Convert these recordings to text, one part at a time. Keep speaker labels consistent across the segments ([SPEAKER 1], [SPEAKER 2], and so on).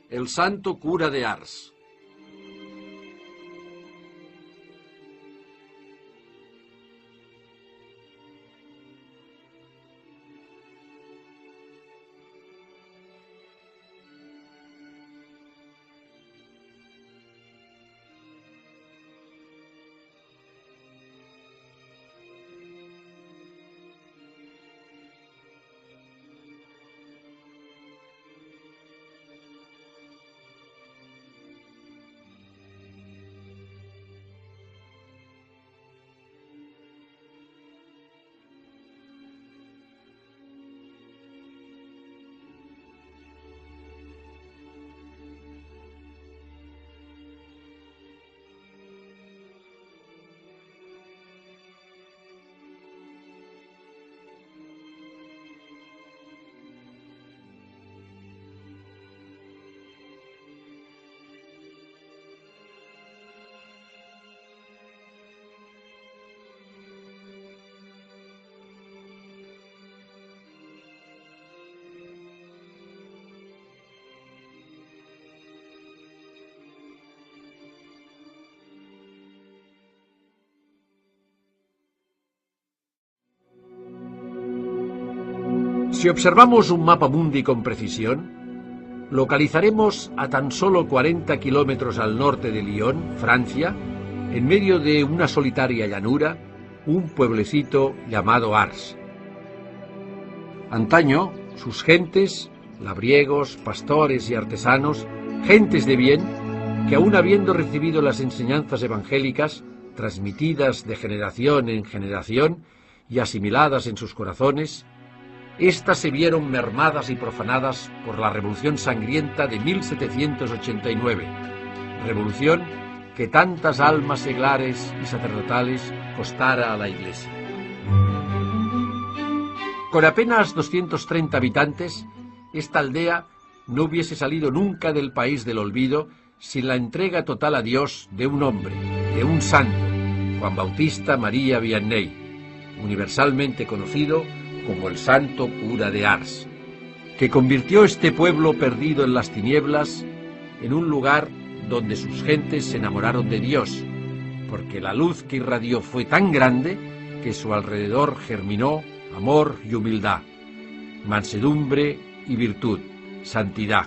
[SPEAKER 1] el santo cura de Ars. Si observamos un mapa mundi con precisión, localizaremos a tan solo 40 kilómetros al norte de Lyon, Francia, en medio de una solitaria llanura, un pueblecito llamado Ars. Antaño, sus gentes, labriegos, pastores y artesanos, gentes de bien, que aun habiendo recibido las enseñanzas evangélicas, transmitidas de generación en generación y asimiladas en sus corazones, éstas se vieron mermadas y profanadas por la Revolución Sangrienta de 1789, revolución que tantas almas seglares y sacerdotales costara a la Iglesia. Con apenas 230 habitantes, esta aldea no hubiese salido nunca del país del olvido sin la entrega total a Dios de un hombre, de un santo, Juan Bautista María Vianney, universalmente conocido como el santo cura de Ars, que convirtió este pueblo perdido en las tinieblas en un lugar donde sus gentes se enamoraron de Dios, porque la luz que irradió fue tan grande que su alrededor germinó amor y humildad, mansedumbre y virtud, santidad.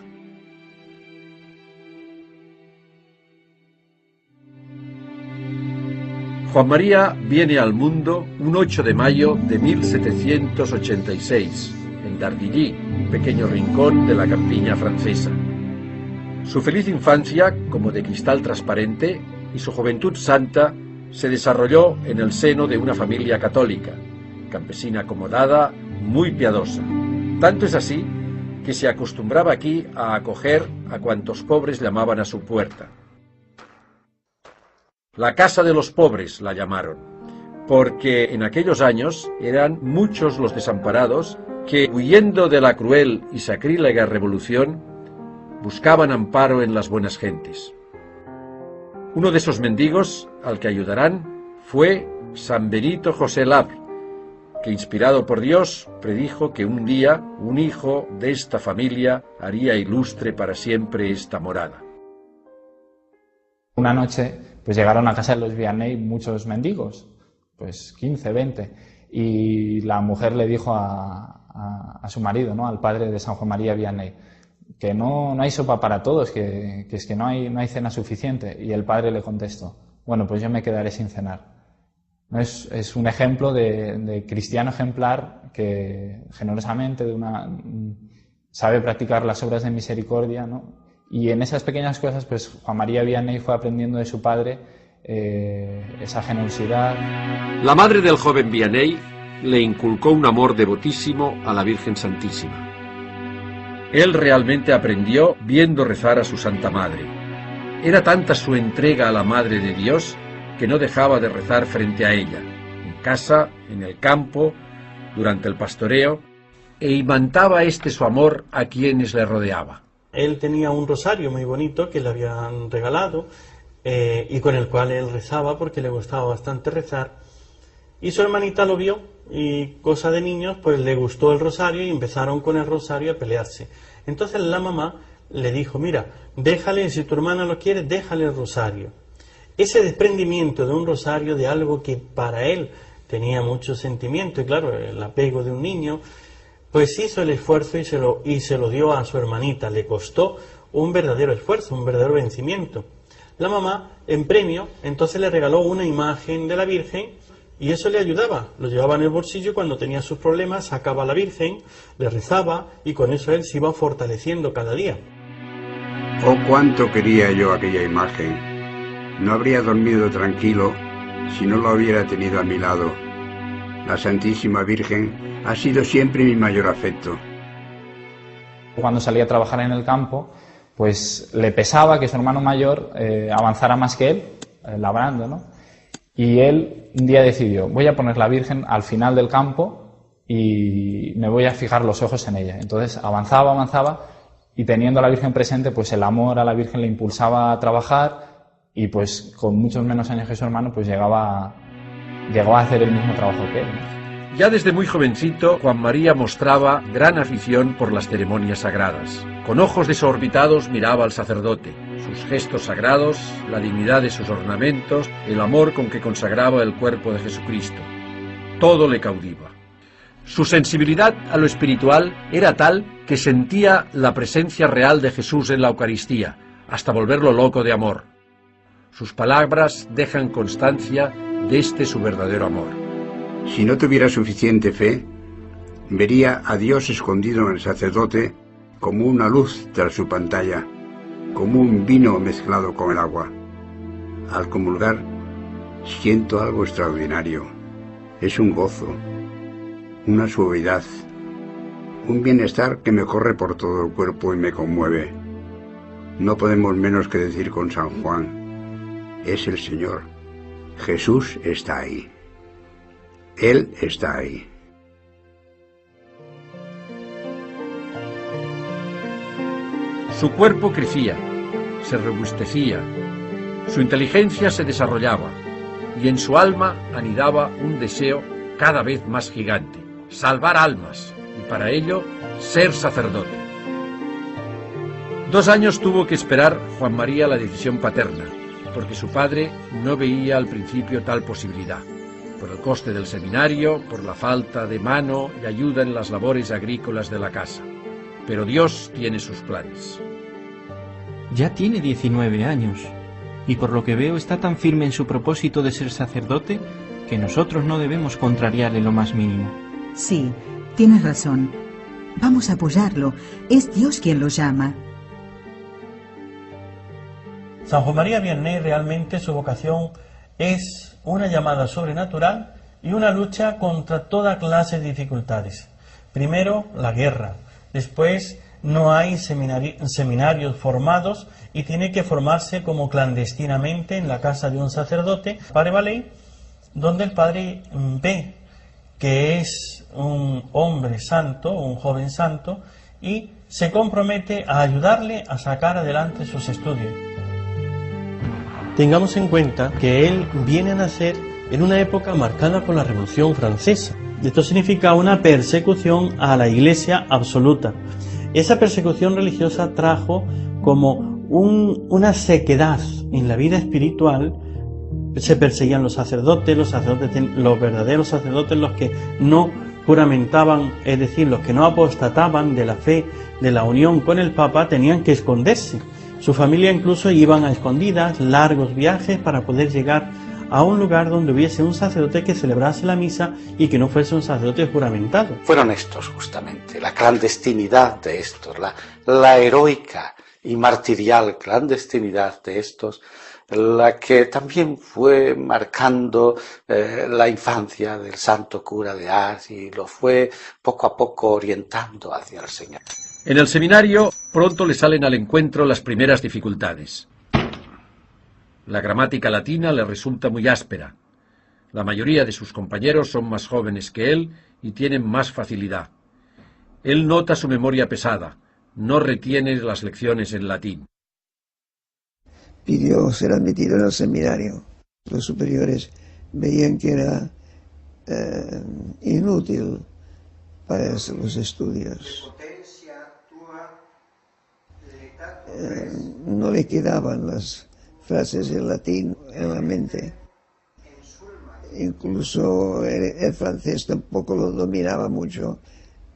[SPEAKER 1] Juan María viene al mundo un 8 de mayo de 1786, en Dardilly, un pequeño rincón de la campiña francesa. Su feliz infancia, como de cristal transparente, y su juventud santa se desarrolló en el seno de una familia católica, campesina acomodada, muy piadosa. Tanto es así que se acostumbraba aquí a acoger a cuantos pobres llamaban a su puerta. La casa de los pobres la llamaron, porque en aquellos años eran muchos los desamparados que, huyendo de la cruel y sacrílega revolución, buscaban amparo en las buenas gentes. Uno de esos mendigos al que ayudarán fue San Benito José Labre, que, inspirado por Dios, predijo que un día un hijo de esta familia haría ilustre para siempre esta morada.
[SPEAKER 2] Una noche pues llegaron a casa de los Vianney muchos mendigos, pues 15, 20, y la mujer le dijo a su marido, ¿no?, al padre de San Juan María Vianney, que no hay sopa para todos, que es que no hay cena suficiente. Y el padre le contestó, bueno, pues yo me quedaré sin cenar. ¿No? Es un ejemplo de cristiano ejemplar que generosamente sabe practicar las obras de misericordia, ¿no? Y en esas pequeñas cosas, pues Juan María Vianney fue aprendiendo de su padre esa generosidad.
[SPEAKER 1] La madre del joven Vianney le inculcó un amor devotísimo a la Virgen Santísima. Él realmente aprendió viendo rezar a su Santa Madre. Era tanta su entrega a la Madre de Dios que no dejaba de rezar frente a ella, en casa, en el campo, durante el pastoreo, e imantaba su amor a quienes le rodeaba.
[SPEAKER 3] Él tenía un rosario muy bonito que le habían regalado y con el cual él rezaba porque le gustaba bastante rezar. Y su hermanita lo vio y, cosa de niños, pues le gustó el rosario y empezaron con el rosario a pelearse. Entonces la mamá le dijo, mira, déjale, si tu hermana lo quiere, déjale el rosario. Ese desprendimiento de un rosario, de algo que para él tenía mucho sentimiento, y claro, el apego de un niño, pues hizo el esfuerzo y se lo dio a su hermanita. Le costó un verdadero esfuerzo, un verdadero vencimiento. La mamá, en premio, entonces le regaló una imagen de la Virgen y eso le ayudaba. Lo llevaba en el bolsillo y cuando tenía sus problemas sacaba a la Virgen, le rezaba y con eso él se iba fortaleciendo cada día.
[SPEAKER 4] Oh, cuánto quería yo aquella imagen. No habría dormido tranquilo si no la hubiera tenido a mi lado. La Santísima Virgen ha sido siempre mi mayor afecto.
[SPEAKER 2] Cuando salía a trabajar en el campo, pues le pesaba que su hermano mayor avanzara más que él, labrando, ¿no? Y él un día decidió, voy a poner la Virgen al final del campo y me voy a fijar los ojos en ella. Entonces avanzaba y teniendo a la Virgen presente, pues el amor a la Virgen le impulsaba a trabajar y pues con muchos menos años que su hermano, pues llegó a hacer el mismo trabajo que él, ¿no?
[SPEAKER 1] Ya desde muy jovencito, Juan María mostraba gran afición por las ceremonias sagradas. Con ojos desorbitados miraba al sacerdote, sus gestos sagrados, la dignidad de sus ornamentos, el amor con que consagraba el cuerpo de Jesucristo. Todo le cautiva. Su sensibilidad a lo espiritual era tal que sentía la presencia real de Jesús en la Eucaristía, hasta volverlo loco de amor. Sus palabras dejan constancia de este su verdadero amor.
[SPEAKER 4] Si no tuviera suficiente fe, vería a Dios escondido en el sacerdote como una luz tras su pantalla, como un vino mezclado con el agua. Al comulgar, siento algo extraordinario. Es un gozo, una suavidad, un bienestar que me corre por todo el cuerpo y me conmueve. No podemos menos que decir con San Juan, es el Señor. Jesús está ahí. Él está ahí.
[SPEAKER 1] Su cuerpo crecía, se robustecía, su inteligencia se desarrollaba y en su alma anidaba un deseo cada vez más gigante, salvar almas y para ello ser sacerdote. 2 años tuvo que esperar Juan María la decisión paterna, porque su padre no veía al principio tal posibilidad, por el coste del seminario, por la falta de mano y ayuda en las labores agrícolas de la casa. Pero Dios tiene sus planes.
[SPEAKER 5] Ya tiene 19 años, y por lo que veo está tan firme en su propósito de ser sacerdote que nosotros no debemos contrariarle lo más mínimo.
[SPEAKER 6] Sí, tienes razón. Vamos a apoyarlo. Es Dios quien lo llama.
[SPEAKER 3] San Juan María Vianney realmente su vocación es una llamada sobrenatural y una lucha contra toda clase de dificultades. Primero, la guerra. Después, no hay seminarios formados y tiene que formarse como clandestinamente en la casa de un sacerdote, Padre Valey, donde el padre ve que es un hombre santo, un joven santo, y se compromete a ayudarle a sacar adelante sus estudios. Tengamos en cuenta que él viene a nacer en una época marcada por la Revolución Francesa. Esto significa una persecución a la Iglesia absoluta. Esa persecución religiosa trajo como una sequedad en la vida espiritual. Se perseguían los verdaderos sacerdotes, los que no juramentaban, es decir, los que no apostataban de la fe, de la unión con el Papa, tenían que esconderse. Su familia incluso iban a escondidas, largos viajes para poder llegar a un lugar donde hubiese un sacerdote que celebrase la misa y que no fuese un sacerdote juramentado.
[SPEAKER 7] Fueron estos justamente, la clandestinidad de estos, la heroica y martirial clandestinidad de estos, la que también fue marcando la infancia del santo cura de Ars y lo fue poco a poco orientando hacia el Señor.
[SPEAKER 1] En el seminario pronto le salen al encuentro las primeras dificultades. La gramática latina le resulta muy áspera. La mayoría de sus compañeros son más jóvenes que él y tienen más facilidad. Él nota su memoria pesada, no retiene las lecciones en latín.
[SPEAKER 8] Pidió ser admitido en el seminario. Los superiores veían que era inútil para los estudios. no le quedaban las frases en latín en la mente. Incluso el francés tampoco lo dominaba mucho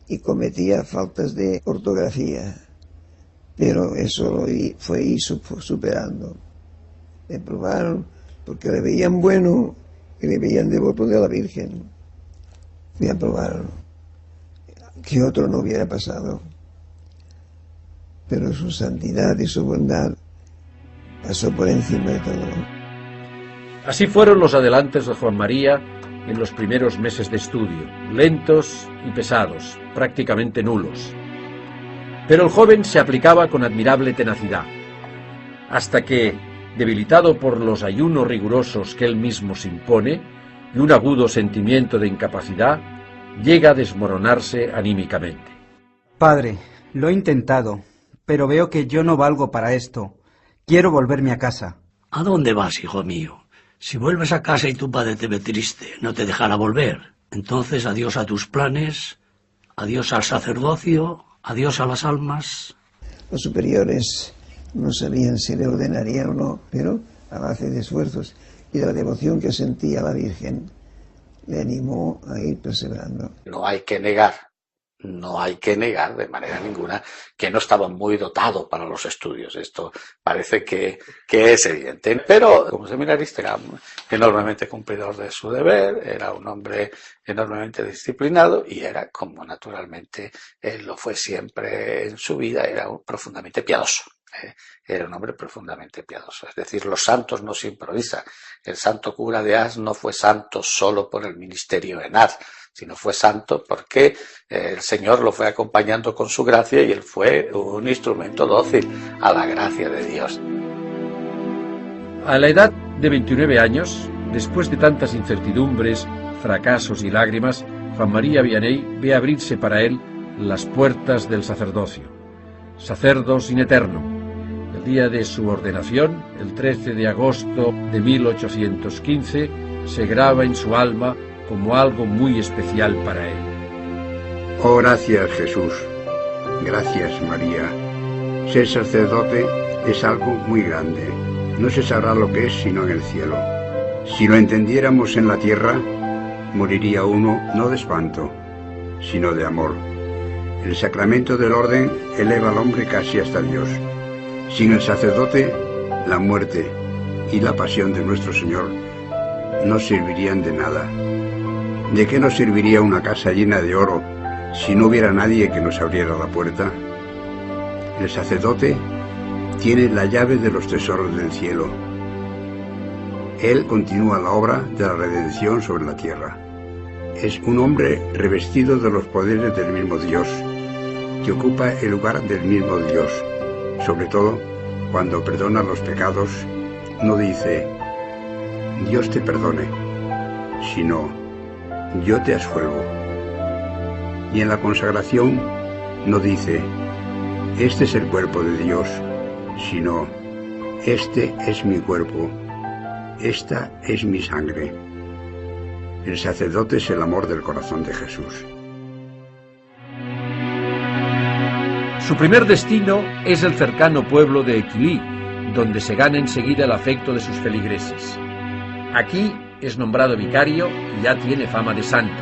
[SPEAKER 8] y cometía faltas de ortografía. Pero eso lo fue ir superando. Le probaron porque le veían bueno y le veían devoto de la Virgen. Fui a probarlo. Que otro no hubiera pasado. Pero su santidad y su bondad pasó por encima de todo.
[SPEAKER 1] Así fueron los adelantos de Juan María en los primeros meses de estudio, lentos y pesados, prácticamente nulos. Pero el joven se aplicaba con admirable tenacidad, hasta que, debilitado por los ayunos rigurosos que él mismo se impone y un agudo sentimiento de incapacidad, llega a desmoronarse anímicamente.
[SPEAKER 9] Padre, lo he intentado, pero veo que yo no valgo para esto. Quiero volverme a casa.
[SPEAKER 10] ¿A dónde vas, hijo mío? Si vuelves a casa y tu padre te ve triste, no te dejará volver. Entonces adiós a tus planes, adiós al sacerdocio, adiós a las almas.
[SPEAKER 8] Los superiores no sabían si le ordenarían o no, pero a base de esfuerzos y de la devoción que sentía a la Virgen, le animó a ir perseverando.
[SPEAKER 7] No hay que negar de manera ninguna que no estaba muy dotado para los estudios. Esto parece que es evidente. Pero como seminarista era enormemente cumplidor de su deber, era un hombre enormemente disciplinado y era, como naturalmente él lo fue siempre en su vida, era profundamente piadoso. Era un hombre profundamente piadoso. Es decir, los santos no se improvisan. El santo cura de Ars no fue santo solo por el ministerio en Ars, sino fue santo porque el Señor lo fue acompañando con su gracia y él fue un instrumento dócil a la gracia de Dios.
[SPEAKER 1] A la edad de 29 años, después de tantas incertidumbres, fracasos y lágrimas, Juan María Vianney ve abrirse para él las puertas del sacerdocio. Sacerdo sin eterno. El día de su ordenación, el 13 de agosto de 1815, se graba en su alma como algo muy especial para él.
[SPEAKER 4] Oh, gracias Jesús, gracias María. Ser sacerdote es algo muy grande. No se sabrá lo que es sino en el cielo. Si lo entendiéramos en la tierra, moriría uno no de espanto, sino de amor. El sacramento del orden eleva al hombre casi hasta Dios. Sin el sacerdote, la muerte y la pasión de nuestro Señor no servirían de nada. ¿De qué nos serviría una casa llena de oro si no hubiera nadie que nos abriera la puerta? El sacerdote tiene la llave de los tesoros del cielo. Él continúa la obra de la redención sobre la tierra. Es un hombre revestido de los poderes del mismo Dios, que ocupa el lugar del mismo Dios. Sobre todo, cuando perdona los pecados, no dice, Dios te perdone, sino, yo te absuelvo. Y en la consagración no dice, este es el cuerpo de Dios, sino, este es mi cuerpo, esta es mi sangre. El sacerdote es el amor del corazón de Jesús.
[SPEAKER 1] Su primer destino es el cercano pueblo de Équilí, donde se gana enseguida el afecto de sus feligreses. Aquí es nombrado vicario y ya tiene fama de santo.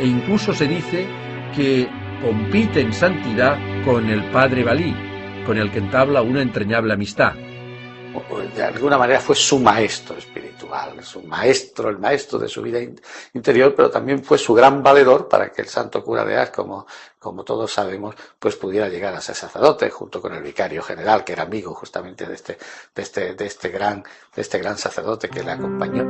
[SPEAKER 1] E incluso se dice que compite en santidad con el padre Balí, con el que entabla una entrañable amistad.
[SPEAKER 7] De alguna manera fue su maestro espiritual, su maestro, el maestro de su vida interior, pero también fue su gran valedor para que el santo cura de Ars, como todos sabemos, pues pudiera llegar a ser sacerdote, junto con el vicario general, que era amigo justamente de este gran sacerdote que le acompañó.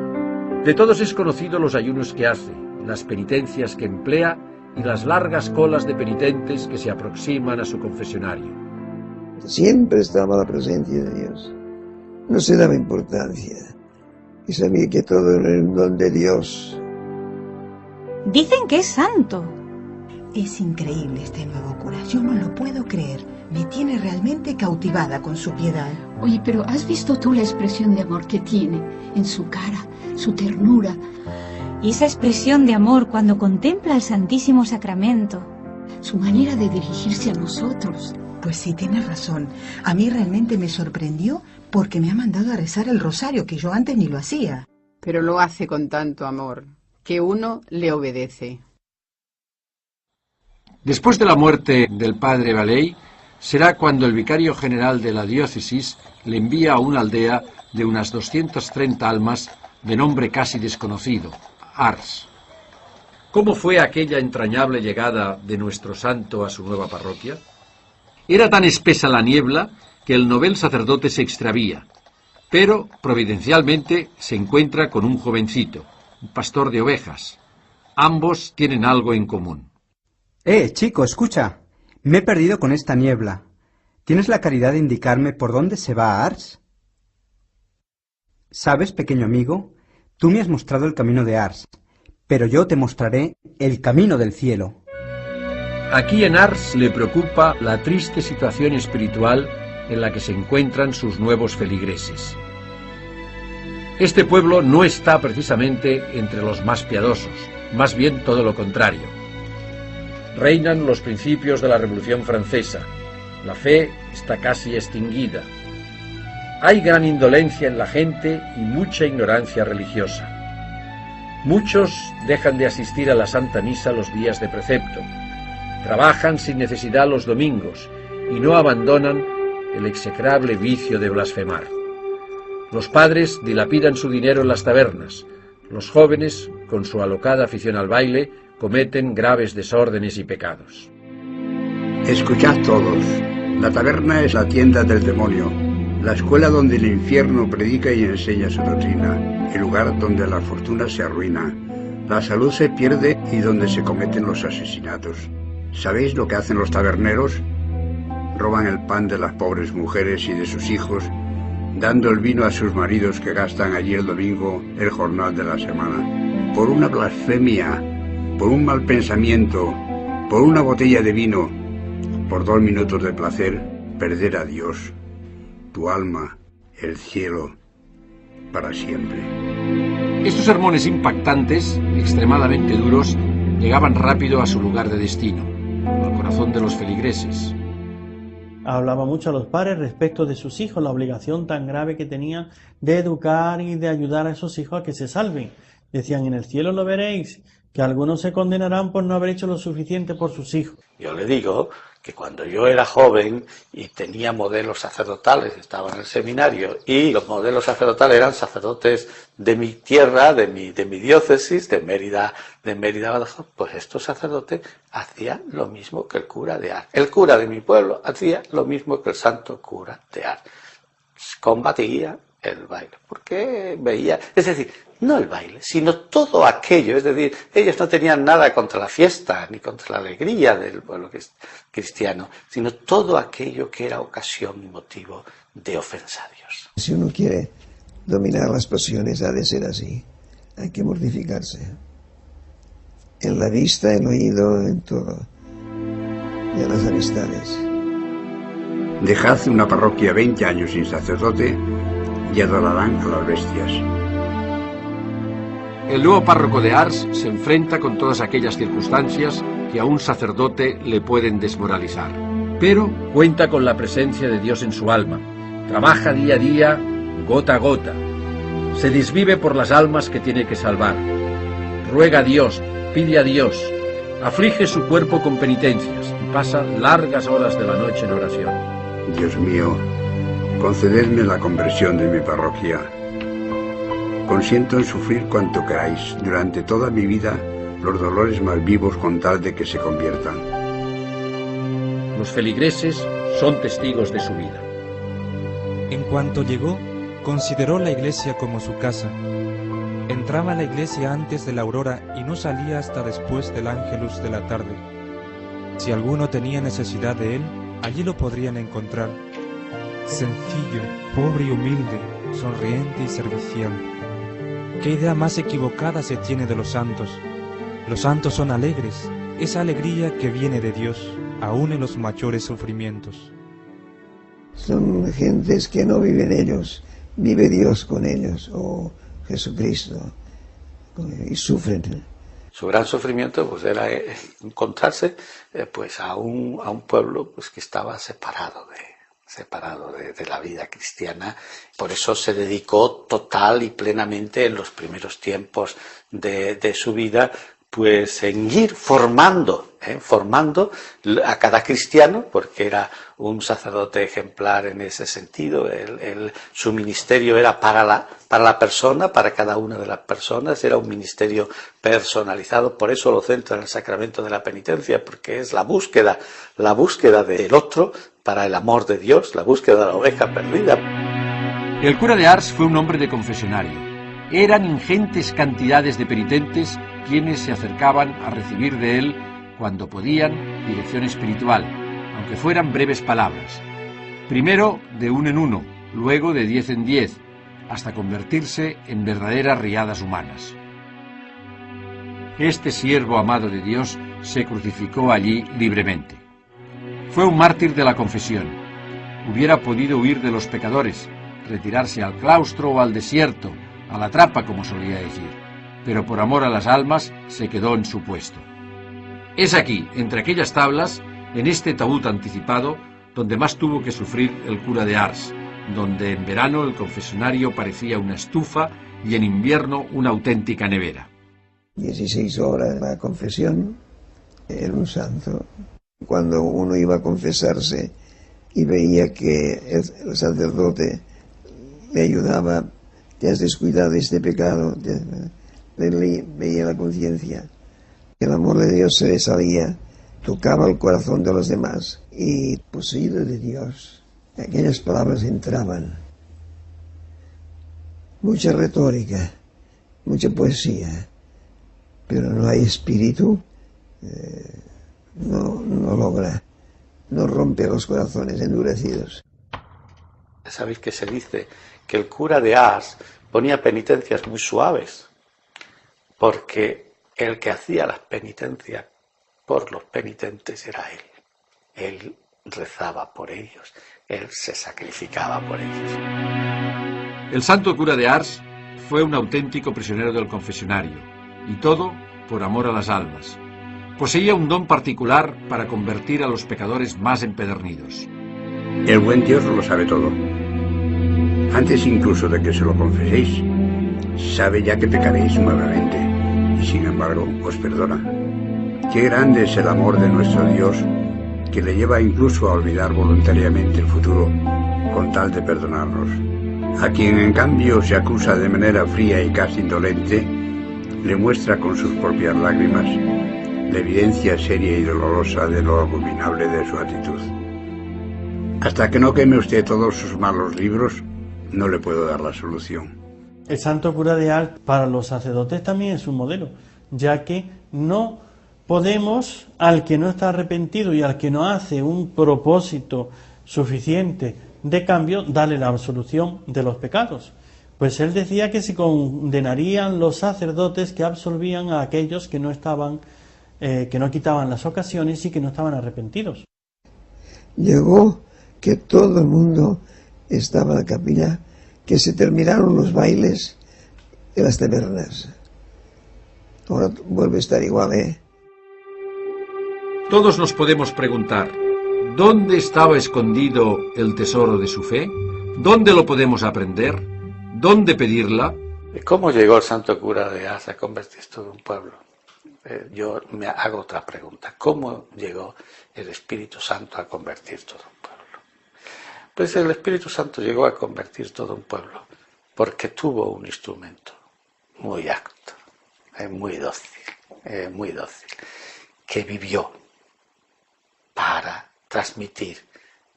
[SPEAKER 1] De todos es conocido los ayunos que hace, las penitencias que emplea y las largas colas de penitentes que se aproximan a su confesionario.
[SPEAKER 8] Siempre estaba la presencia de Dios. No se daba importancia y sabía que todo era un don de Dios.
[SPEAKER 11] Dicen que es santo.
[SPEAKER 6] Es increíble este nuevo cura, yo no lo puedo creer. Me tiene realmente cautivada con su piedad.
[SPEAKER 12] Oye, pero ¿has visto tú la expresión de amor que tiene en su cara, su ternura?
[SPEAKER 11] Y esa expresión de amor cuando contempla el Santísimo Sacramento.
[SPEAKER 12] Su manera de dirigirse a nosotros.
[SPEAKER 6] Pues sí, tienes razón. A mí realmente me sorprendió porque me ha mandado a rezar el rosario, que yo antes ni lo hacía.
[SPEAKER 13] Pero lo hace con tanto amor, que uno le obedece.
[SPEAKER 1] Después de la muerte del padre Valley, será cuando el vicario general de la diócesis le envía a una aldea de unas 230 almas de nombre casi desconocido, Ars. ¿Cómo fue aquella entrañable llegada de nuestro santo a su nueva parroquia? Era tan espesa la niebla que el novel sacerdote se extravía, pero providencialmente se encuentra con un jovencito, un pastor de ovejas. Ambos tienen algo en común.
[SPEAKER 9] Chico, escucha. Me he perdido con esta niebla. ¿Tienes la caridad de indicarme por dónde se va a Ars? ¿Sabes, pequeño amigo? Tú me has mostrado el camino de Ars, pero yo te mostraré el camino del cielo.
[SPEAKER 1] Aquí en Ars le preocupa la triste situación espiritual en la que se encuentran sus nuevos feligreses. Este pueblo no está precisamente entre los más piadosos, más bien todo lo contrario. Reinan los principios de la Revolución Francesa. La fe está casi extinguida. Hay gran indolencia en la gente y mucha ignorancia religiosa. Muchos dejan de asistir a la Santa Misa los días de precepto. Trabajan sin necesidad los domingos y no abandonan el execrable vicio de blasfemar. Los padres dilapidan su dinero en las tabernas. Los jóvenes, con su alocada afición al baile, cometen graves desórdenes y pecados.
[SPEAKER 4] Escuchad todos. La taberna es la tienda del demonio, la escuela donde el infierno predica y enseña su doctrina, el lugar donde la fortuna se arruina, la salud se pierde y donde se cometen los asesinatos. ¿Sabéis lo que hacen los taberneros? Roban el pan de las pobres mujeres y de sus hijos, dando el vino a sus maridos que gastan allí el domingo el jornal de la semana. Por una blasfemia, por un mal pensamiento, por una botella de vino, por 2 minutos de placer, perder a Dios, tu alma, el cielo, para siempre.
[SPEAKER 1] Estos sermones impactantes, extremadamente duros, llegaban rápido a su lugar de destino, al corazón de los feligreses.
[SPEAKER 3] Hablaba mucho a los padres respecto de sus hijos, la obligación tan grave que tenían de educar y de ayudar a esos hijos a que se salven. Decían, en el cielo lo veréis, que algunos se condenarán por no haber hecho lo suficiente por sus hijos.
[SPEAKER 7] Yo le digo que cuando yo era joven y tenía modelos sacerdotales, estaba en el seminario, y los modelos sacerdotales eran sacerdotes de mi tierra, de mi diócesis, de Mérida, Badajoz, pues estos sacerdotes hacían lo mismo que el cura de Ars. El cura de mi pueblo hacía lo mismo que el santo cura de Ars. Combatía el baile, porque veía, es decir, no el baile, sino todo aquello, es decir, ellos no tenían nada contra la fiesta, ni contra la alegría del pueblo cristiano, sino todo aquello que era ocasión y motivo de ofensa a Dios.
[SPEAKER 8] Si uno quiere dominar las pasiones, ha de ser así, hay que mortificarse. En la vista, en el oído, en todo, y en las amistades.
[SPEAKER 4] Dejad una parroquia 20 años sin sacerdote y adorarán a las bestias.
[SPEAKER 1] El nuevo párroco de Ars se enfrenta con todas aquellas circunstancias que a un sacerdote le pueden desmoralizar. Pero cuenta con la presencia de Dios en su alma. Trabaja día a día, gota a gota. Se desvive por las almas que tiene que salvar. Ruega a Dios, pide a Dios, aflige su cuerpo con penitencias y pasa largas horas de la noche en oración.
[SPEAKER 4] Dios mío, concededme la conversión de mi parroquia. Consiento en sufrir cuanto queráis durante toda mi vida los dolores más vivos con tal de que se conviertan.
[SPEAKER 1] Los feligreses son testigos de su vida.
[SPEAKER 14] En cuanto llegó, consideró la iglesia como su casa. Entraba a la iglesia antes de la aurora y no salía hasta después del ángelus de la tarde. Si alguno tenía necesidad de él, allí lo podrían encontrar. Sencillo, pobre y humilde, sonriente y servicial. ¿Qué idea más equivocada se tiene de los santos? Los santos son alegres, esa alegría que viene de Dios, aún en los mayores sufrimientos.
[SPEAKER 8] Son gentes que no viven ellos, vive Dios con ellos, o Jesucristo, y sufren
[SPEAKER 7] Su gran sufrimiento pues era encontrarse pues a un pueblo pues que estaba separado de la vida cristiana. Por eso se dedicó total y plenamente en los primeros tiempos de su vida pues en ir formando a cada cristiano, porque era un sacerdote ejemplar en ese sentido. Su ministerio era para la persona, para cada una de las personas, era un ministerio personalizado. Por eso lo centra en el sacramento de la penitencia, porque es la búsqueda del otro para el amor de Dios, la búsqueda de la oveja perdida.
[SPEAKER 1] El cura de Ars fue un hombre de confesionario. Eran ingentes cantidades de penitentes quienes se acercaban a recibir de él, cuando podían, dirección espiritual, aunque fueran breves palabras. Primero de 1 en 1, luego de 10 en 10, hasta convertirse en verdaderas riadas humanas. Este siervo amado de Dios se crucificó allí libremente. Fue un mártir de la confesión. Hubiera podido huir de los pecadores, retirarse al claustro o al desierto, a la trapa, como solía decir, pero por amor a las almas se quedó en su puesto. Es aquí, entre aquellas tablas, en este taúd anticipado, donde más tuvo que sufrir el cura de Ars, donde en verano el confesionario parecía una estufa y en invierno una auténtica nevera.
[SPEAKER 8] 16 horas la confesión, era un santo. Cuando uno iba a confesarse y veía que el sacerdote le ayudaba, te has descuidado de este pecado, veía la conciencia. El amor de Dios se le salía, tocaba el corazón de los demás y, poseído de Dios, aquellas palabras entraban. Mucha retórica, mucha poesía, pero no hay espíritu, no logra, no rompe los corazones endurecidos.
[SPEAKER 7] Sabéis que se dice que el cura de Ars ponía penitencias muy suaves, porque el que hacía las penitencias por los penitentes era él. Él rezaba por ellos, él se sacrificaba por ellos.
[SPEAKER 1] El santo cura de Ars fue un auténtico prisionero del confesionario, y todo por amor a las almas. Poseía un don particular para convertir a los pecadores más empedernidos.
[SPEAKER 4] El buen Dios lo sabe todo. Antes incluso de que se lo confeséis, sabe ya que pecaréis nuevamente, y sin embargo os perdona. Qué grande es el amor de nuestro Dios, que le lleva incluso a olvidar voluntariamente el futuro, con tal de perdonarnos. A quien en cambio se acusa de manera fría y casi indolente, le muestra con sus propias lágrimas la evidencia seria y dolorosa de lo abominable de su actitud. Hasta que no queme usted todos sus malos libros, no le puedo dar la solución.
[SPEAKER 3] El santo cura de Ars para los sacerdotes también es un modelo, ya que no podemos, al que no está arrepentido y al que no hace un propósito suficiente de cambio, darle la absolución de los pecados. Pues él decía que se condenarían los sacerdotes que absolvían a aquellos que no estaban, que no quitaban las ocasiones y que no estaban arrepentidos.
[SPEAKER 8] Llegó que todo el mundo estaba en la capilla, que se terminaron los bailes de las tabernas. Ahora vuelve a estar igual,
[SPEAKER 1] Todos nos podemos preguntar, ¿dónde estaba escondido el tesoro de su fe? ¿Dónde lo podemos aprender? ¿Dónde pedirla?
[SPEAKER 7] ¿Cómo llegó el santo cura de Ars a convertir todo un pueblo? Yo me hago otra pregunta. ¿Cómo llegó el Espíritu Santo a convertir todo un pueblo? Pues el Espíritu Santo llegó a convertir todo un pueblo porque tuvo un instrumento muy apto, muy dócil, que vivió para transmitir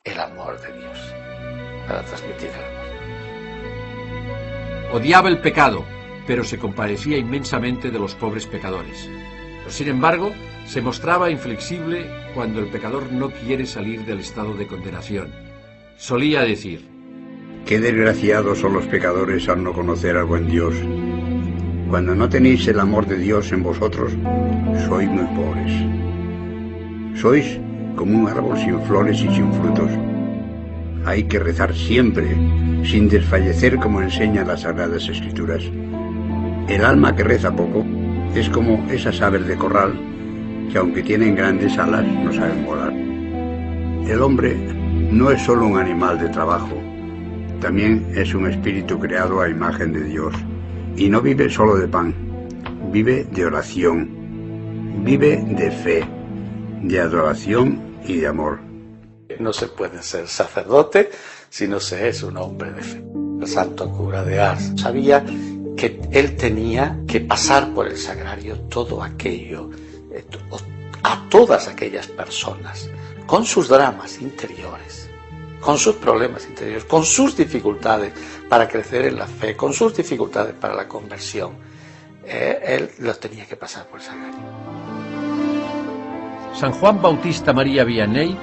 [SPEAKER 7] el amor de Dios,
[SPEAKER 1] Odiaba el pecado, pero se compadecía inmensamente de los pobres pecadores. Sin embargo, se mostraba inflexible cuando el pecador no quiere salir del estado de condenación. Solía decir:
[SPEAKER 4] qué desgraciados son los pecadores al no conocer al buen Dios. Cuando no tenéis el amor de Dios en vosotros, sois muy pobres. Sois como un árbol sin flores y sin frutos. Hay que rezar siempre, sin desfallecer, como enseñan las Sagradas Escrituras. El alma que reza poco Es como esas aves de corral que aunque tienen grandes alas no saben volar. El hombre no es solo un animal de trabajo, también es un espíritu creado a imagen de Dios. Y no vive solo de pan, vive de oración, vive de fe, de adoración y de amor.
[SPEAKER 7] No se puede ser sacerdote si no se es un hombre de fe. El santo cura de Ars sabía que él tenía que pasar por el sagrario todo aquello, a todas aquellas personas, con sus dramas interiores, con sus problemas interiores, con sus dificultades para crecer en la fe, con sus dificultades para la conversión. Él los tenía que pasar por el sagrario.
[SPEAKER 1] San Juan Bautista María Vianney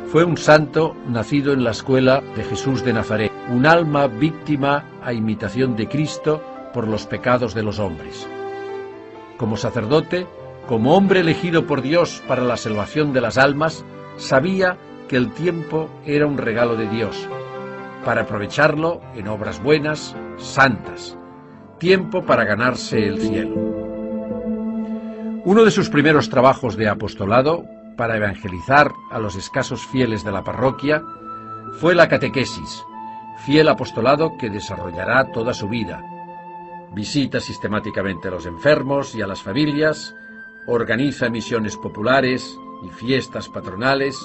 [SPEAKER 1] fue un santo nacido en la escuela de Jesús de Nazaret, un alma víctima a imitación de Cristo por los pecados de los hombres. Como sacerdote, como hombre elegido por Dios para la salvación de las almas, sabía que el tiempo era un regalo de Dios, para aprovecharlo en obras buenas, santas, tiempo para ganarse el cielo. Uno de sus primeros trabajos de apostolado, para evangelizar a los escasos fieles de la parroquia, fue la catequesis, fiel apostolado que desarrollará toda su vida. Visita sistemáticamente a los enfermos y a las familias, organiza misiones populares y fiestas patronales,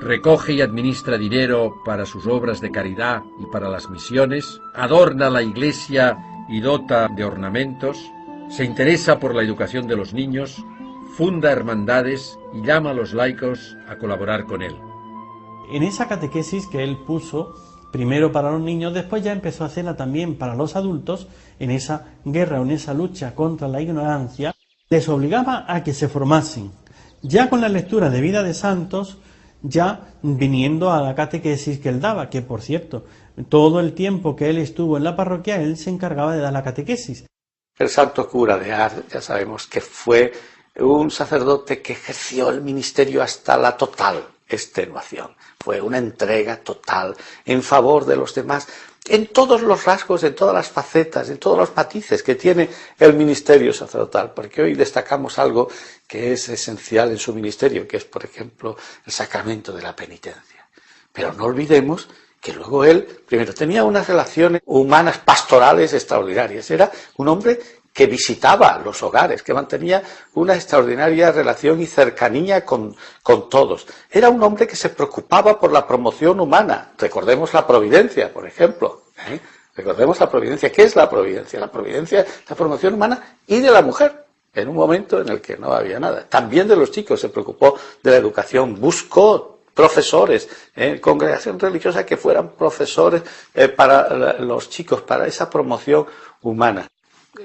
[SPEAKER 1] recoge y administra dinero para sus obras de caridad y para las misiones, adorna la iglesia y dota de ornamentos, se interesa por la educación de los niños, funda hermandades y llama a los laicos a colaborar con él.
[SPEAKER 3] En esa catequesis que él puso, primero para los niños, después ya empezó a hacerla también para los adultos, en esa guerra o en esa lucha contra la ignorancia, les obligaba a que se formasen, ya con la lectura de vida de santos, ya viniendo a la catequesis que él daba, que por cierto, todo el tiempo que él estuvo en la parroquia, él se encargaba de dar la catequesis.
[SPEAKER 7] El santo cura de Ars, ya sabemos que fue un sacerdote que ejerció el ministerio hasta la total extenuación. Fue una entrega total en favor de los demás, en todos los rasgos, en todas las facetas, en todos los matices que tiene el ministerio sacerdotal, porque hoy destacamos algo que es esencial en su ministerio, que es, por ejemplo, el sacramento de la penitencia. Pero no olvidemos que luego él, primero, tenía unas relaciones humanas pastorales extraordinarias. Era un hombre que visitaba los hogares, que mantenía una extraordinaria relación y cercanía con todos. Era un hombre que se preocupaba por la promoción humana. Recordemos la providencia, por ejemplo. Recordemos la providencia. ¿Qué es la providencia? La providencia es la promoción humana y de la mujer, en un momento en el que no había nada. También de los chicos se preocupó de la educación, buscó profesores, congregación religiosa que fueran profesores para los chicos, para esa promoción humana.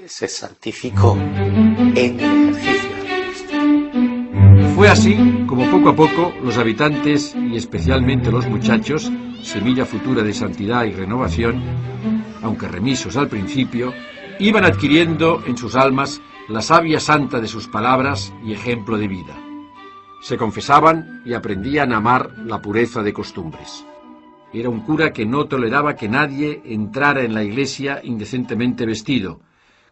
[SPEAKER 7] Se santificó en el ejercicio de Cristo.
[SPEAKER 1] Fue así como poco a poco los habitantes, y especialmente los muchachos, semilla futura de santidad y renovación, aunque remisos al principio, iban adquiriendo en sus almas la savia santa de sus palabras y ejemplo de vida. Se confesaban y aprendían a amar la pureza de costumbres. Era un cura que no toleraba que nadie entrara en la iglesia indecentemente vestido.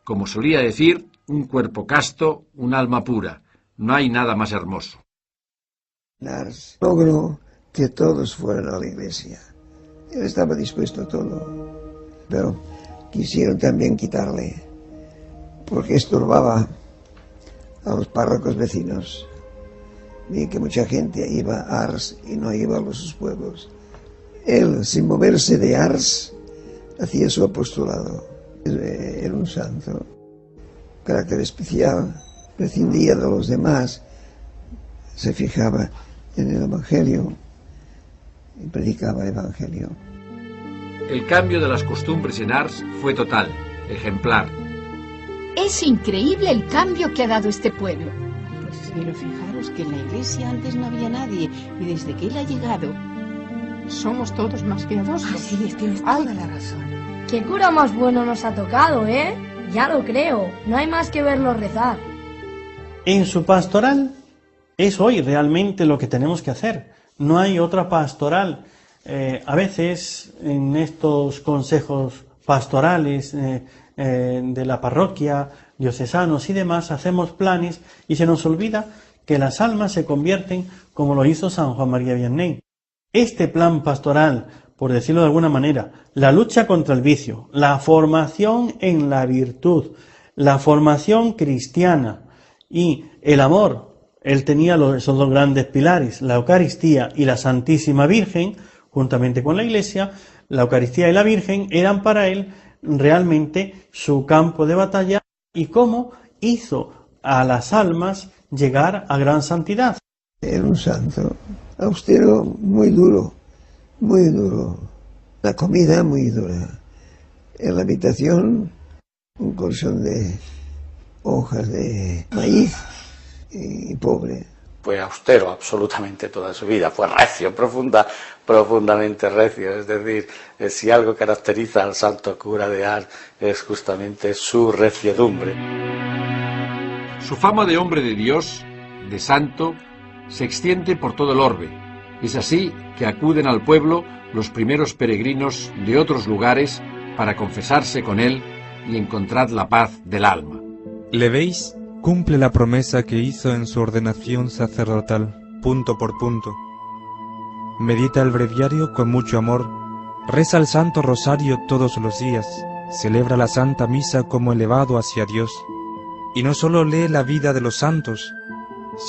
[SPEAKER 1] Como solía decir, un cuerpo casto, un alma pura. No hay nada más hermoso.
[SPEAKER 8] Ars logró que todos fueran a la iglesia. Él estaba dispuesto a todo, pero quisieron también quitarle, porque estorbaba a los párrocos vecinos. Vi que mucha gente iba a Ars y no iba a sus pueblos. Él, sin moverse de Ars, hacía su apostolado. Era un santo, carácter especial, prescindía de los demás, se fijaba en el Evangelio y predicaba el Evangelio.
[SPEAKER 1] El cambio de las costumbres en Ars fue total, ejemplar.
[SPEAKER 12] Es increíble el cambio que ha dado este pueblo.
[SPEAKER 15] Pero fijaros que en la iglesia antes no había nadie y desde que él ha llegado
[SPEAKER 13] somos todos más piadosos.
[SPEAKER 6] Así es, tienes toda la razón.
[SPEAKER 16] ¡Qué cura más bueno nos ha tocado, eh! Ya lo creo, no hay más que verlo rezar.
[SPEAKER 3] En su pastoral es hoy realmente lo que tenemos que hacer. No hay otra pastoral. A veces en estos consejos pastorales de la parroquia diocesanos y demás, hacemos planes y se nos olvida que las almas se convierten como lo hizo San Juan María Vianney. Este plan pastoral, por decirlo de alguna manera, la lucha contra el vicio, la formación en la virtud, la formación cristiana y el amor, él tenía esos dos grandes pilares, la Eucaristía y la Santísima Virgen, juntamente con la Iglesia. La Eucaristía y la Virgen eran para él realmente su campo de batalla y cómo hizo a las almas llegar a gran santidad.
[SPEAKER 8] Era un santo austero, muy duro, muy duro. La comida muy dura. En la habitación un colchón de hojas de maíz y pobre.
[SPEAKER 7] Fue austero absolutamente toda su vida, fue recio, profundamente recio. Es decir, si algo caracteriza al santo cura de Ars es justamente su reciedumbre.
[SPEAKER 1] Su fama de hombre de Dios, de santo, se extiende por todo el orbe. Es así que acuden al pueblo los primeros peregrinos de otros lugares para confesarse con él y encontrar la paz del alma.
[SPEAKER 14] ¿Le veis? Cumple la promesa que hizo en su ordenación sacerdotal, punto por punto. Medita el breviario con mucho amor, reza el Santo Rosario todos los días, celebra la Santa Misa como elevado hacia Dios, y no solo lee la vida de los santos,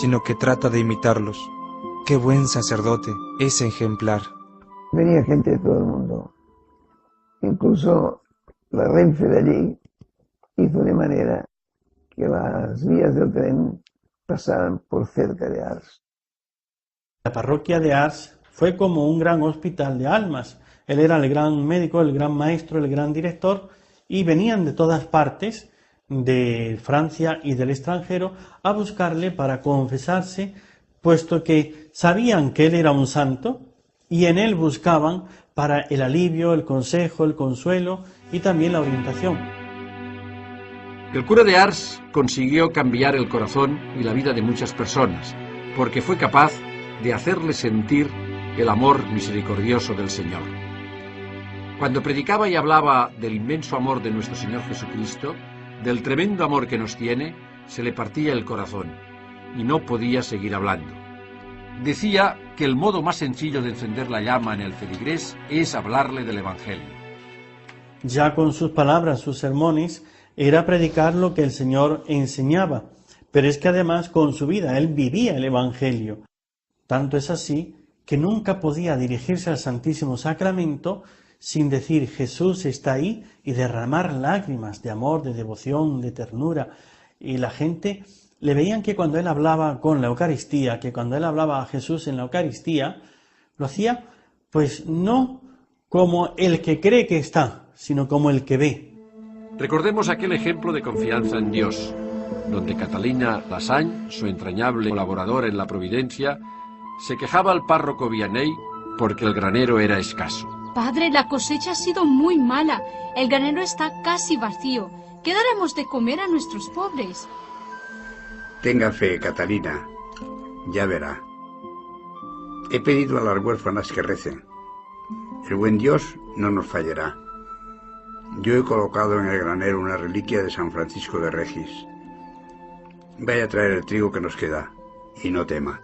[SPEAKER 14] sino que trata de imitarlos. ¡Qué buen sacerdote! Es ejemplar.
[SPEAKER 8] Venía gente de todo el mundo. Incluso la Renfe de allí hizo de manera que las vías del tren pasaran por cerca de Ars.
[SPEAKER 3] La parroquia de Ars fue como un gran hospital de almas. Él era el gran médico, el gran maestro, el gran director, y venían de todas partes, de Francia y del extranjero, a buscarle para confesarse, puesto que sabían que él era un santo, y en él buscaban para el alivio, el consejo, el consuelo y también la orientación.
[SPEAKER 1] El cura de Ars consiguió cambiar el corazón y la vida de muchas personas, porque fue capaz de hacerles sentir el amor misericordioso del Señor. Cuando predicaba y hablaba del inmenso amor de nuestro Señor Jesucristo, del tremendo amor que nos tiene, se le partía el corazón y no podía seguir hablando. Decía que el modo más sencillo de encender la llama en el feligrés es hablarle del Evangelio.
[SPEAKER 3] Ya con sus palabras, sus sermones, era predicar lo que el Señor enseñaba, pero es que además con su vida él vivía el Evangelio. Tanto es así que nunca podía dirigirse al Santísimo Sacramento sin decir Jesús está ahí y derramar lágrimas de amor, de devoción, de ternura. Y la gente le veían que cuando él hablaba con la Eucaristía, que cuando él hablaba a Jesús en la Eucaristía, lo hacía pues no como el que cree que está, sino como el que ve.
[SPEAKER 1] Recordemos aquel ejemplo de confianza en Dios, donde Catalina Lassagne, su entrañable colaboradora en la Providencia, se quejaba al párroco Vianney porque el granero era escaso.
[SPEAKER 11] Padre, la cosecha ha sido muy mala. El granero está casi vacío. ¿Qué daremos de comer a nuestros pobres?
[SPEAKER 4] Tenga fe, Catalina. Ya verá. He pedido a las huérfanas que recen. El buen Dios no nos fallará. Yo he colocado en el granero una reliquia de San Francisco de Regis. Vaya a traer el trigo que nos queda, y no tema.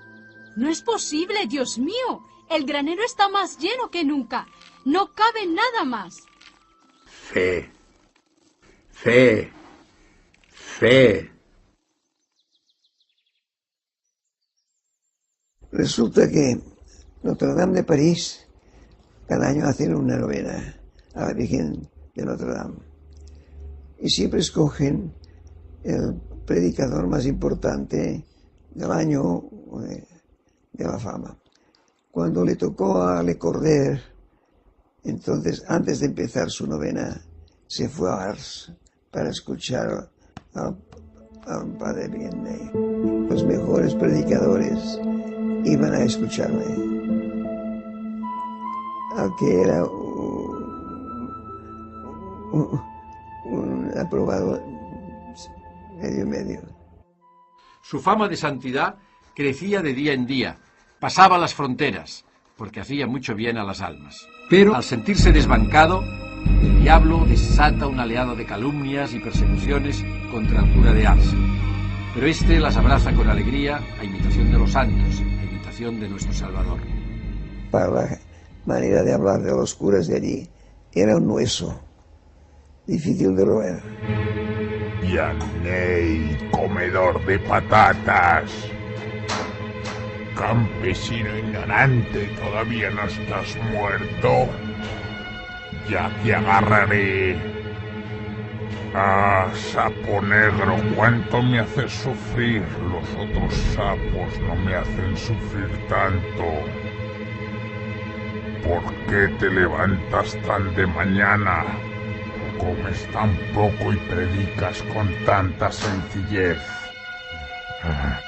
[SPEAKER 11] No es posible, Dios mío. El granero está más lleno que nunca. No cabe nada más.
[SPEAKER 4] Fe. Fe. Fe.
[SPEAKER 8] Resulta que Notre Dame de París cada año hacen una novena a la Virgen de Notre Dame. Y siempre escogen el predicador más importante del año de la fama. Cuando le tocó a Le Cordaire, entonces, antes de empezar su novena, se fue a Ars para escuchar al padre Vianney. Los mejores predicadores iban a escucharle. Al que era un aprobado medio.
[SPEAKER 1] Su fama de santidad crecía de día en día, pasaba las fronteras, porque hacía mucho bien a las almas. Pero al sentirse desbancado, el diablo desata una oleada de calumnias y persecuciones contra el cura de Ars. Pero este las abraza con alegría, a imitación de los santos, a imitación de nuestro Salvador.
[SPEAKER 8] Para la manera de hablar de los curas de allí, era un hueso, difícil de roer.
[SPEAKER 17] Vianney, comedor de patatas. Campesino ignorante, ¿todavía no estás muerto? Ya te agarraré. Ah, sapo negro, cuánto me haces sufrir. Los otros sapos no me hacen sufrir tanto. ¿Por qué te levantas tan de mañana? Comes tan poco y predicas con tanta sencillez.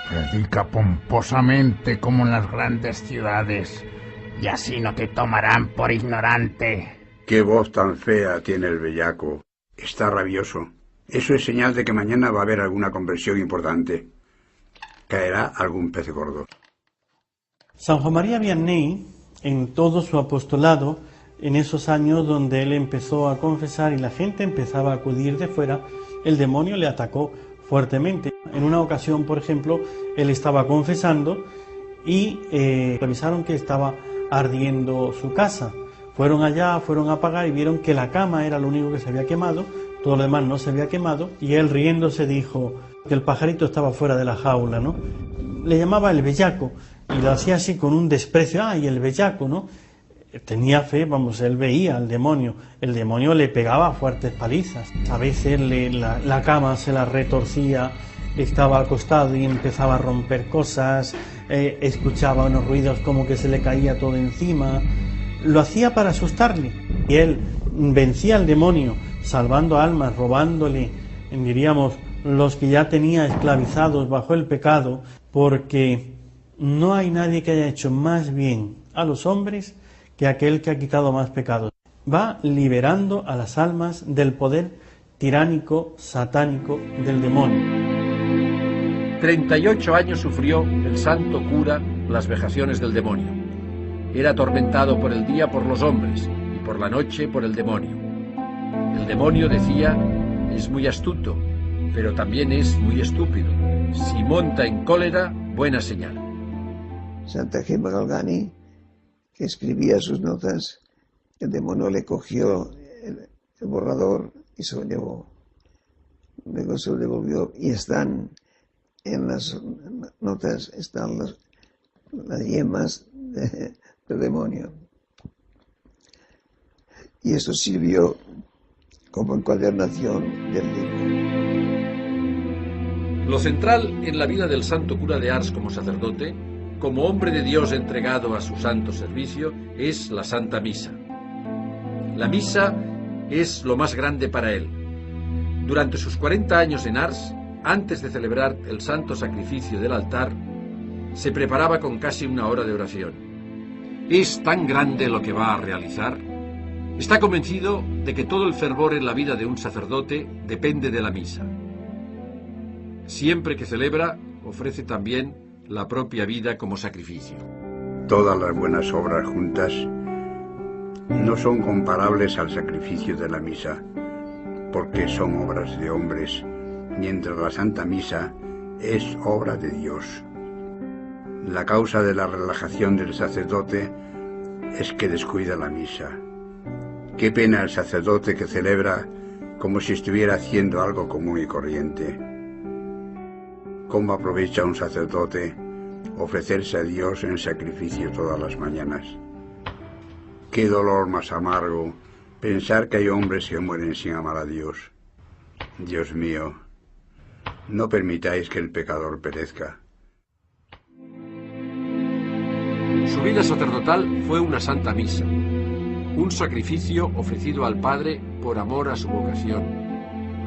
[SPEAKER 17] Predica pomposamente como en las grandes ciudades, y así no te tomarán por ignorante.
[SPEAKER 4] Qué voz tan fea tiene el bellaco. Está rabioso. Eso es señal de que mañana va a haber alguna conversión importante. Caerá algún pez gordo.
[SPEAKER 3] San Juan María Vianney, en todo su apostolado, en esos años donde él empezó a confesar y la gente empezaba a acudir de fuera, el demonio le atacó fuertemente. En una ocasión, por ejemplo, él estaba confesando y avisaron que estaba ardiendo su casa. Fueron allá, fueron a apagar y vieron que la cama era lo único que se había quemado, todo lo demás no se había quemado, y él riéndose dijo que el pajarito estaba fuera de la jaula, ¿no? Le llamaba el bellaco y lo hacía así con un desprecio. ¡Ay, el bellaco!, ¿no? Tenía fe, vamos, él veía al demonio. El demonio le pegaba fuertes palizas. A veces la cama se la retorcía, estaba acostado y empezaba a romper cosas, escuchaba unos ruidos como que se le caía todo encima. Lo hacía para asustarle. Y él vencía al demonio, salvando almas, robándole, diríamos, los que ya tenía esclavizados bajo el pecado, porque no hay nadie que haya hecho más bien a los hombres que aquel que ha quitado más pecados. Va liberando a las almas del poder tiránico, satánico del demonio.
[SPEAKER 1] 38 años sufrió el santo cura las vejaciones del demonio. Era atormentado por el día por los hombres y por la noche por el demonio. El demonio, decía, es muy astuto, pero también es muy estúpido. Si monta en cólera, buena señal.
[SPEAKER 8] Santa Gemma Galgani, que escribía sus notas, el demonio le cogió el borrador y se lo llevó. Luego se lo devolvió y están en las notas, están las yemas del demonio. Y eso sirvió como encuadernación del libro.
[SPEAKER 1] Lo central en la vida del santo cura de Ars como sacerdote, como hombre de Dios entregado a su santo servicio, es la Santa Misa. La misa es lo más grande para él. Durante sus 40 años en Ars, antes de celebrar el santo sacrificio del altar, se preparaba con casi una hora de oración. Es tan grande lo que va a realizar. Está convencido de que todo el fervor en la vida de un sacerdote depende de la misa. Siempre que celebra, ofrece también la propia vida como sacrificio.
[SPEAKER 4] Todas las buenas obras juntas no son comparables al sacrificio de la misa, porque son obras de hombres, mientras la Santa Misa es obra de Dios. La causa de la relajación del sacerdote es que descuida la misa. Qué pena el sacerdote que celebra como si estuviera haciendo algo común y corriente. ¿Cómo aprovecha un sacerdote ofrecerse a Dios en sacrificio todas las mañanas? Qué dolor más amargo pensar que hay hombres que mueren sin amar a Dios. Dios mío, no permitáis que el pecador perezca.
[SPEAKER 1] Su vida sacerdotal fue una santa misa, un sacrificio ofrecido al Padre por amor a su vocación,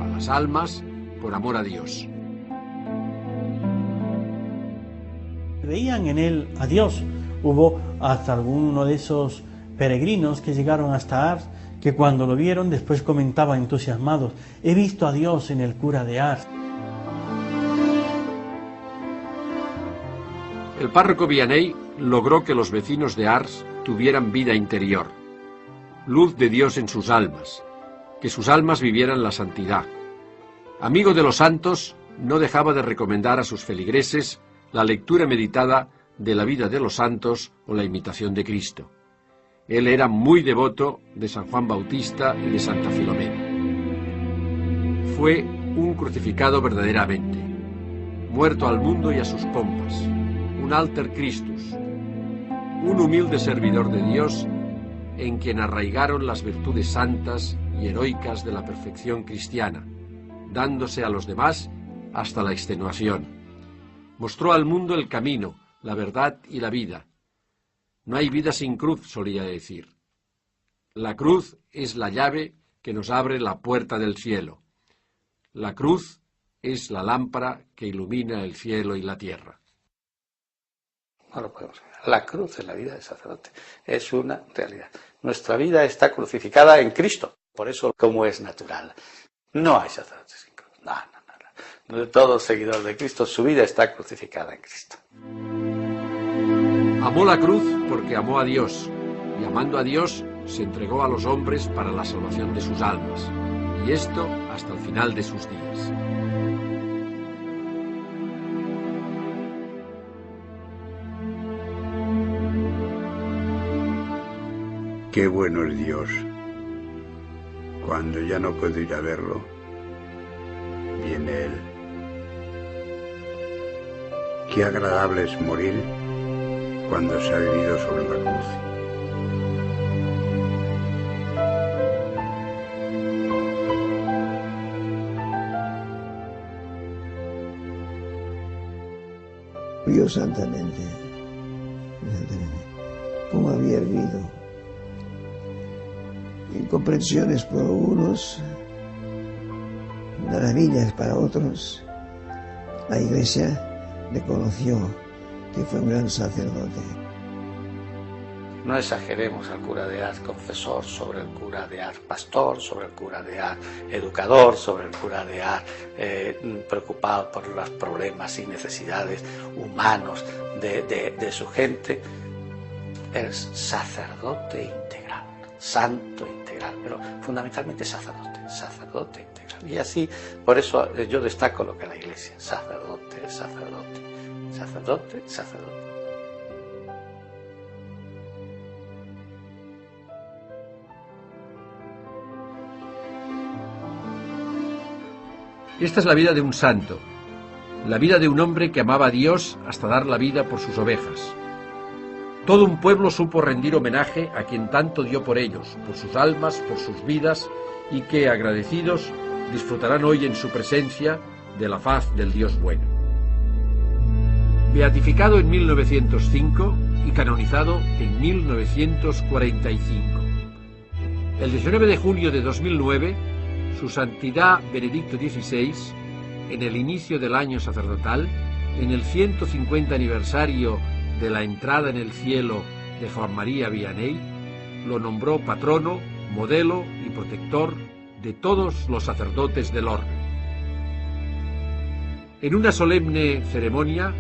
[SPEAKER 1] a las almas por amor a Dios.
[SPEAKER 3] Veían en él a Dios. Hubo hasta alguno de esos peregrinos que llegaron hasta Ars, que cuando lo vieron después comentaban entusiasmados: he visto a Dios en el cura de Ars.
[SPEAKER 1] El párroco Vianney logró que los vecinos de Ars tuvieran vida interior. luz de Dios en sus almas, que sus almas vivieran la santidad. Amigo de los santos, no dejaba de recomendar a sus feligreses la lectura meditada de la vida de los santos o la imitación de Cristo. Él era muy devoto de San Juan Bautista y de Santa Filomena. Fue un crucificado verdaderamente, muerto al mundo y a sus pompas, un alter Christus, un humilde servidor de Dios en quien arraigaron las virtudes santas y heroicas de la perfección cristiana, dándose a los demás hasta la extenuación. Mostró al mundo el camino, la verdad y la vida. No hay vida sin cruz, solía decir. La cruz es la llave que nos abre la puerta del cielo. La cruz es la lámpara que ilumina el cielo y la tierra.
[SPEAKER 7] No lo podemos ver. La cruz en la vida del sacerdote es una realidad. Nuestra vida está crucificada en Cristo. Por eso, como es natural, no hay sacerdote sin cruz. No. Todo seguidor de Cristo, su vida está crucificada en Cristo.
[SPEAKER 1] Amó la cruz porque amó a Dios, y amando a Dios se entregó a los hombres para la salvación de sus almas, y esto hasta el final de sus días.
[SPEAKER 4] Qué bueno es Dios. Cuando ya no puedo ir a verlo, viene Él. Qué agradable es morir cuando se ha vivido sobre la cruz.
[SPEAKER 8] Yo santamente, como había vivido. Incomprensiones por unos, maravillas para otros. La Iglesia le conoció que fue un gran sacerdote.
[SPEAKER 7] No exageremos al cura de Ars confesor sobre el cura de Ars pastor, sobre el cura de Ars educador, sobre el cura de Ars preocupado por los problemas y necesidades humanos de su gente. Es sacerdote integral, santo integral, pero fundamentalmente sacerdote integral. Y así, por eso yo destaco lo que es la Iglesia, sacerdote, sacerdote, sacerdote, sacerdote.
[SPEAKER 1] Esta es la vida de un santo, la vida de un hombre que amaba a Dios hasta dar la vida por sus ovejas. Todo un pueblo supo rendir homenaje a quien tanto dio por ellos, por sus almas, por sus vidas, y que, agradecidos, disfrutarán hoy en su presencia de la faz del Dios bueno. Beatificado en 1905 y canonizado en 1945. El 19 de junio de 2009, Su Santidad Benedicto XVI, en el inicio del año sacerdotal, en el 150 aniversario de la entrada en el cielo de Juan María Vianney, lo nombró patrono, modelo y protector de todos los sacerdotes del orden. En una solemne ceremonia,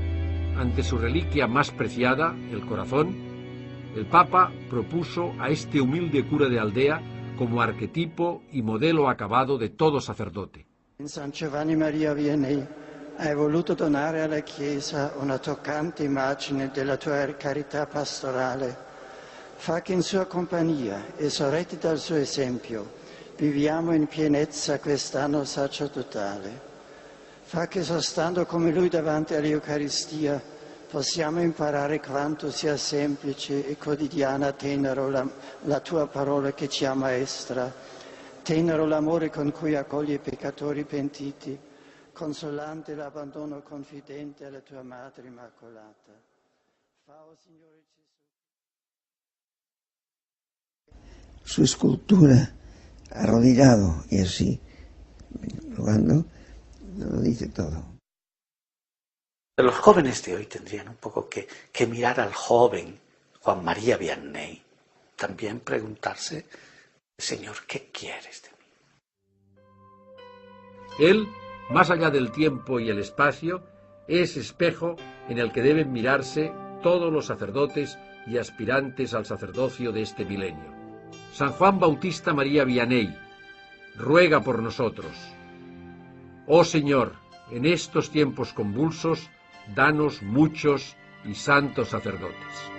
[SPEAKER 1] ante su reliquia más preciada, el corazón, el Papa propuso a este humilde cura de aldea como arquetipo y modelo acabado de todo sacerdote.
[SPEAKER 18] San Giovanni Maria Vianney, hai voluto donare alla Chiesa una toccante immagine della tua carità pastorale. Fa che in sua compagnia e sorretti dal suo esempio viviamo in pienezza quest'anno sacerdotale. Fa che sostando come Lui davanti all'Eucaristia possiamo imparare quanto sia semplice e quotidiana tenero la tua parola che ci ammaestra, tenero l'amore con cui accoglie i peccatori pentiti, consolante l'abbandono confidente alla tua Madre Immacolata. Signore Gesù.
[SPEAKER 8] Su escultura, arrodillado y así, rogando, lo dice todo.
[SPEAKER 7] Los jóvenes de hoy tendrían un poco que mirar al joven Juan María Vianney, también preguntarse, Señor, ¿qué quieres de mí?
[SPEAKER 1] Él, más allá del tiempo y el espacio, es espejo en el que deben mirarse todos los sacerdotes y aspirantes al sacerdocio de este milenio. San Juan Bautista María Vianney, ruega por nosotros. Oh Señor, en estos tiempos convulsos, danos muchos y santos sacerdotes.